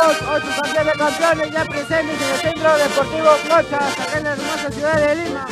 amigos, 8 campeones campeones ya presentes en el Centro Deportivo Clochas, acá en la hermosa ciudad de Lima.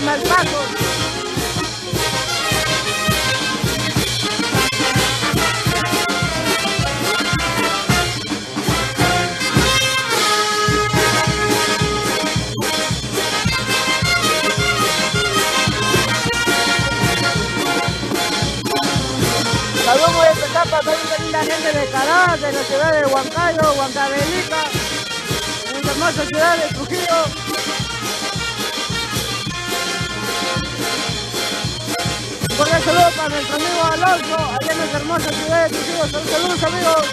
Malpaso. Saludos muy especial para toda esta linda gente de Cará, de la ciudad de Huancayo, Huancavelica, en la hermosa ciudad de Trujillo. Un cordial saludo para nuestro amigo Alonso, allá en nuestra hermosa ciudad de Trujillo. Saludos amigos.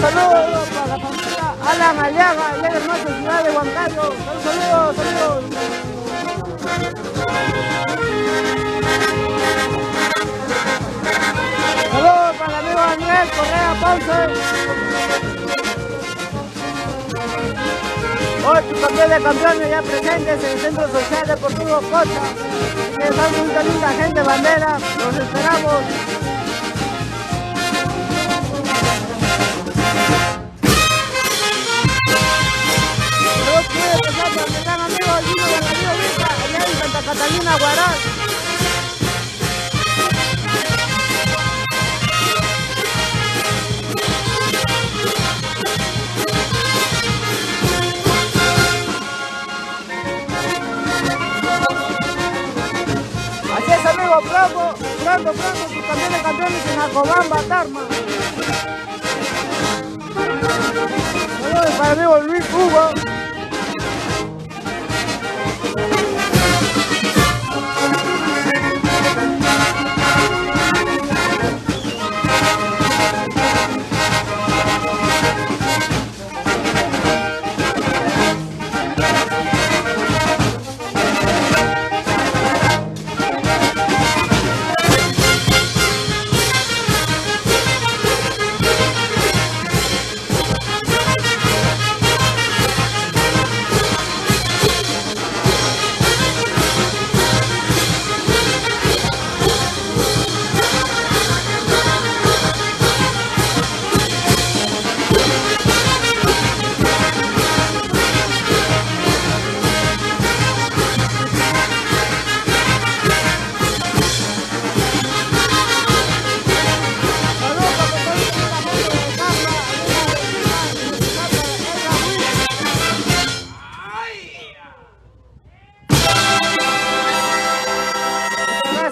Saludos para la familia Alan Aliaga, allá en la hermosa ciudad de Huancayo. Saludos, saludos. Saludos para el amigo Daniel Correa Ponce. Hoy tu campeón de campeones ya presentes en el Centro Social Deportivo Cocha. Que están mucha linda gente, bandera, los esperamos. Catalina Guaral. Así es amigo, pronto, tu campeón de campeones en Acobamba, Tarma. Saludos para el amigo Luis Hugo.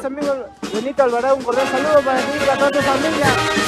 Amigo Benito Alvarado, un cordial saludo para ti y para toda tu familia.